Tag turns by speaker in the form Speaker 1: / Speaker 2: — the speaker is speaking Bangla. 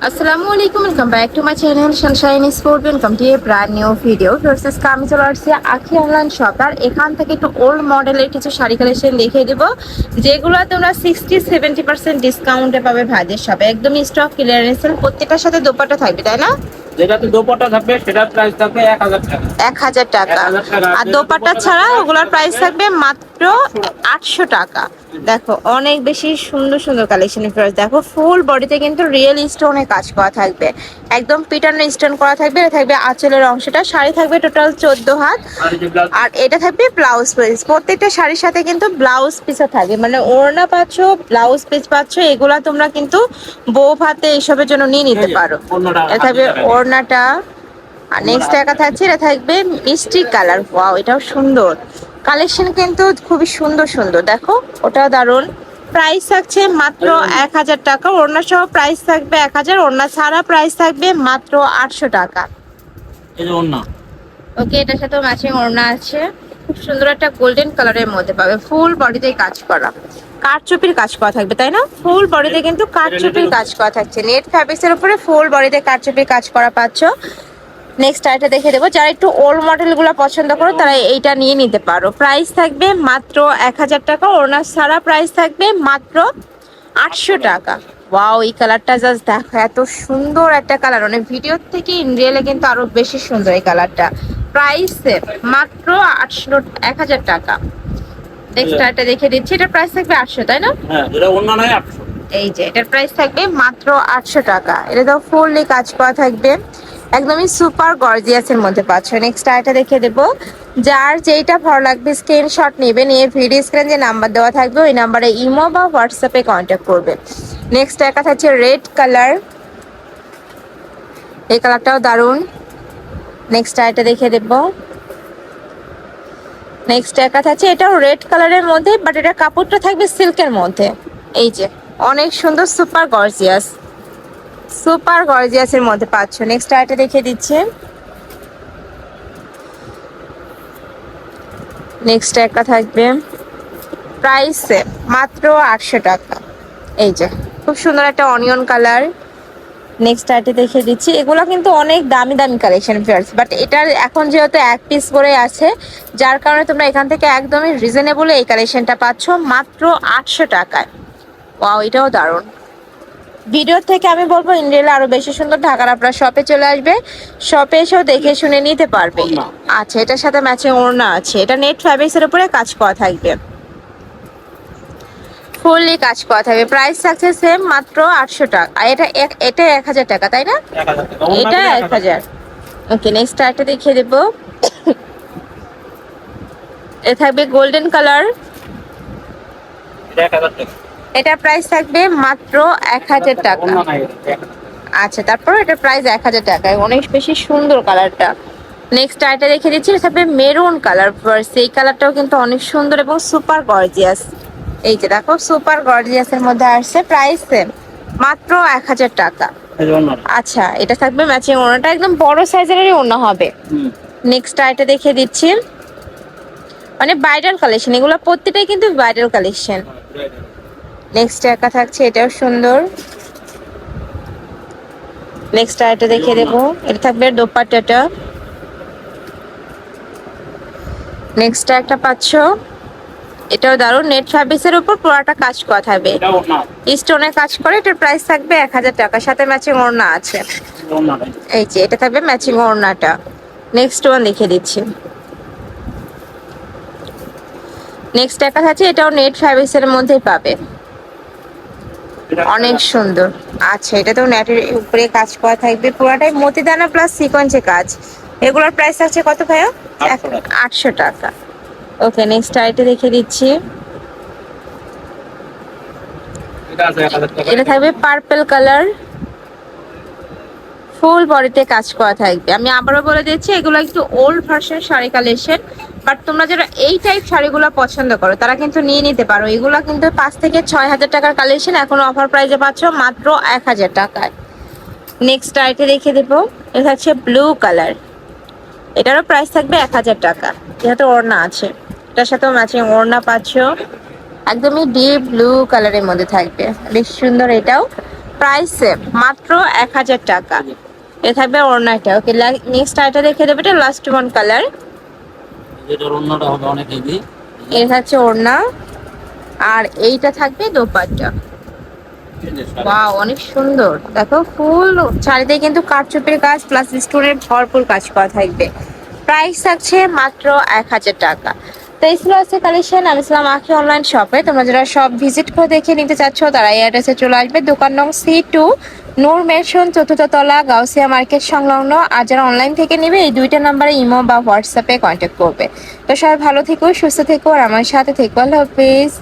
Speaker 1: আসসালামু আলাইকুম, welcome back to my channel Sunshine sport. Welcome to A brand new video. Versus আমি চলে আসছি আখি অনলাইন শপ। আর এখান থেকে একটু ওল্ড মডেলের কিছু শাড়ি কালেকশন দেখিয়ে দেবো, যেগুলো তোমরা 60-70% ডিসকাউন্টে পাবে ভাইদের শপে। একদমই স্টক ক্লিয়ারেন্স সেল, প্রত্যেকটার সাথে দোপাট্টা থাকবে, তাই না?
Speaker 2: যেটাতে দোপাট্টা থাকবে সেটার প্রাইস থাকবে 1000 টাকা।
Speaker 1: 1000 টাকা। আর দোপাট্টা ছাড়া ওগুলোর প্রাইস থাকবে মাত্র 800 টাকা। দেখো অনেক বেশি সুন্দর সুন্দর কালেকশন। দেখো ফুল বডিতে কিন্তু রিয়েল স্টোনে কাজ করা থাকবে, একদম পিটানো স্টোন করা থাকবে। এটা থাকবে আঁচলের অংশটা। শাড়ি থাকবে টোটাল 14 হাত। আর এটা থাকবে ব্লাউজ পিস। প্রত্যেকটা শাড়ির সাথে কিন্তু ব্লাউজ পিসও থাকবে, মানে ওড়না পাচ্ছ, ব্লাউজ পিস পাচ্ছ। এগুলা তোমরা কিন্তু বউ ভাতে এইসবের জন্য নিয়ে নিতে পারো। এটা থাকবে ওড়নাটা। আর নেক্সট একা থাকছে, এটা থাকবে মিষ্টি কালার। ওয়াও, এটাও সুন্দর কালেকশন, কিন্তু খুবই সুন্দর সুন্দর। দেখো ওটাও দারুণ। প্রাইস থাকছে মাত্র 1000 টাকা। ওড়না সহ প্রাইস থাকবে 1000, ওড়না ছাড়া প্রাইস থাকবে মাত্র 800 টাকা।
Speaker 2: এই যে ওন্না,
Speaker 1: ওকে, এটার সাথে ম্যাচিং ওড়না আছে। খুব সুন্দর একটা গোল্ডেন কালারের মধ্যে পাবে, ফুল বডিতে কাজ করা, কারচুপির কাজ করা থাকবে, তাই না? ফুল বডিতে কিন্তু কারচুপির কাজ করা থাকছে। নেট ফ্যাব্রিক্সের উপরে ফুল বডিতে কারচুপির কাজ করা পাচ্ছ। নেক্সট আইটা দেখে দেবো। যারা একটু ওল্ড মডেলগুলো পছন্দ করো তারা এইটা নিয়ে নিতে পারো। প্রাইস থাকবে মাত্র 1000 টাকা। ওড়না ছাড়া প্রাইস থাকবে মাত্র 800 টাকা। ওয়াও, এই কালারটা জাস্ট দেখো, এত সুন্দর একটা কালার। মানে ভিডিও থেকে ইন রিয়েলে কিন্তু আরো বেশি সুন্দর এই কালারটা। প্রাইস মাত্র 1000 টাকা। নেক্সট আইটা দেখে দিচ্ছি, এটার প্রাইস থাকবে 800, তাই না?
Speaker 2: হ্যাঁ যেটা ওন্না নয় 800।
Speaker 1: এই যে এটার প্রাইস থাকবে মাত্র 800 টাকা। এটা তো ফুললি কাজ করা থাকবে, একদমই সুপার গর্জিয়াসের মধ্যে পাচ্ছ। নেক্সট আইটা দেখে দেবো। যার যেইটা ভালো লাগবে স্ক্রিনশট নেবে, নিয়ে ভিডিও স্ক্রিনে যে নাম্বার দেওয়া থাকবে ওই নাম্বারে ইমো বা হোয়াটসঅ্যাপে কন্ট্যাক্ট করবে। নেক্সট একটা থাকছে রেড কালার। এই কালারটাও দারুণ। নেক্সট আইটা দেখে দেবো। নেক্সট একটা থাকছে, এটাও রেড কালারের মধ্যে, বাট এটা কাপড়টা থাকবে সিল্কের মধ্যে। এই যে অনেক সুন্দর, সুপার গর্জিয়াস, সুপার গর্জিয়াসের মধ্যে পাচ্ছ। নেক্সট আইটা দেখে দিচ্ছি। নেক্সট একটা থাকবে, প্রাইস মাত্র 800 টাকা। এই যে খুব সুন্দর একটা অনিয়ন কালার। নেক্সট আইটে দেখে দিচ্ছি। এগুলো কিন্তু অনেক দামি দামি কালেকশন ফিয়ার্স, বাট এটার এখন যেহেতু এক পিস করে আছে, যার কারণে তোমরা এখান থেকে একদমই রিজনেবলে এই কালেকশনটা পাচ্ছ মাত্র 800 টাকায়। ওয়াও, এটাও দারুণ। ভিডিও থেকে আমি বলবো ইন্ডিয়ালে আরো বেশি সুন্দর। ঢাকার আপনার শপে চলে আসবে, শপে এসেও দেখে শুনে নিতে পারবে। আচ্ছা, এটার সাথে ম্যাচিং ওড়না আছে। এটা নেট ফ্যাব্রিক্সের উপরে কাজ করা থাকবে, ফুললি কাজ করা থাকবে। প্রাইস থাকছে সেম মাত্র 800 টাকা। আর এটা 1000 টাকা, তাই না?
Speaker 2: 1000 টাকা। ওন্না
Speaker 1: এটা
Speaker 2: কিনা
Speaker 1: 1000। ওকে, নেক্সট আরেকটা দেখিয়ে দেবো। এটা থাকবে গোল্ডেন কালার।
Speaker 2: এটা 1000 টাকা।
Speaker 1: এটা প্রাইস থাকবে মাত্র 1000 টাকা।
Speaker 2: ওন্না নাই এটা।
Speaker 1: আচ্ছা, তারপর এটা প্রাইস 1000 টাকায়। অনেক বেশি সুন্দর কালারটা। নেক্সট আইটা দেখে দিচ্ছি, এটা থাকবে মেরুন কালার। সেই কালারটাও কিন্তু অনেক সুন্দর এবং সুপার গর্জিয়াস। এই যে দেখো, সুপার গর্জিয়াসের মধ্যে আসছে। প্রাইস মাত্র 1000 টাকা।
Speaker 2: এই যে ওন্না।
Speaker 1: আচ্ছা, এটা থাকবে ম্যাচিং ওড়নাটা, একদম বড় সাইজেরই ওড়না হবে। নেক্সট আইটা দেখে দিচ্ছি, মানে ব্রাইডাল কালেকশন, এগুলো প্রত্যেকটাই কিন্তু ব্রাইডাল কালেকশন। নেক্সট একা থাকছে, এটাও সুন্দর। নেক্সট আইটা দেখে দেবো। এটা থাকবে দোপাট্টাটা। নেক্সট একটা পাচ্ছ, এটাও দারুণ। নেট ফ্যাব্রিক্সের উপর পুরোটা কাজ করা থাকবে,
Speaker 2: এটা ওন্না।
Speaker 1: স্টোনের কাজ করে। এটার প্রাইস থাকবে 1000 টাকা, সাথে ম্যাচিং ওড়না আছে।
Speaker 2: ওন্না নাই।
Speaker 1: এই যে এটা থাকবে ম্যাচিং ওড়নাটা। নেক্সট ওয়ান দেখে দিচ্ছি। নেক্সট একটা আছে, এটাও নেট ফ্যাব্রিক্সের মধ্যেই পাবে, অনেক সুন্দর। আচ্ছা, এটা তো নেটের উপরে কাজ করা থাকবে, পুরোটাই মতিদানা প্লাস সিকোয়েন্সে কাজ। এগুলোর প্রাইস আছে কত ভাইয়া? 800 টাকা। ওকে, নেক্সট আইটে দেখে দিচ্ছি।
Speaker 2: এটা আছে 1000 টাকা।
Speaker 1: এটা থাকবে পার্পল কালার, ফুল বডিতে কাজ করা থাকবে। আমি আবারও বলে দিচ্ছি, এগুলো একটু old version sari collection, but তোমরা যারা এই টাইপ শাড়িগুলো পছন্দ করো তারা কিন্তু নিয়ে নিতে পারো। এগুলো কিন্তু 5 থেকে 6000 টাকার কালেকশন, এখন অফার প্রাইসে পাচ্ছ মাত্র 1000 টাকায়। নেক্সট আইটে রেখে দেবো। এটা হচ্ছে ব্লু কালার, এটারও প্রাইস থাকবে 1000 টাকা, যেহেতু ওড়না আছে। এটার সাথেও ম্যাচিং ওড়না পাচ্ছ, একদমই ডিপ ব্লু কালারের মধ্যে থাকবে, বেশ সুন্দর এটাও। প্রাইস সেম, মাত্র 1000 টাকা। এ থাকবে ওড়নাটা। ওকে, নেক্সট আইটা দেখে দেবে, এটা লাস্ট ওয়ান কালার।
Speaker 2: যেটার অন্যটা হবে অনেক হেভি।
Speaker 1: এটা হচ্ছে ওড়না, আর এইটা থাকবে দোপাট্টা। ওয়াও, অনেক সুন্দর। দেখো ফুল চারিদিকে কিন্তু কারচুপির কাজ প্লাস স্টোনের ভরপুর কাজ করা থাকবে। প্রাইস থাকছে মাত্র 1000 টাকা। তো এই ছিল আছে কালেকশন। আমি ছিলাম আখি অনলাইন শপে। তোমরা যারা সব ভিজিট করে দেখে নিতে চাচ্ছ তারা এই অ্যাড্রেসে চলে আসবে। দোকান নং C2, নূর মেনশন, 4th তলা, গাউসিয়া মার্কেট সংলগ্ন। আর যারা অনলাইন থেকে নেবে এই দুইটা নাম্বারে ইমো বা হোয়াটসঅ্যাপে কন্ট্যাক্ট করবে। তো সবাই ভালো থেকো, সুস্থ থেকো, আর আমার সাথে থেকো। আল্লাহ হাফিজ।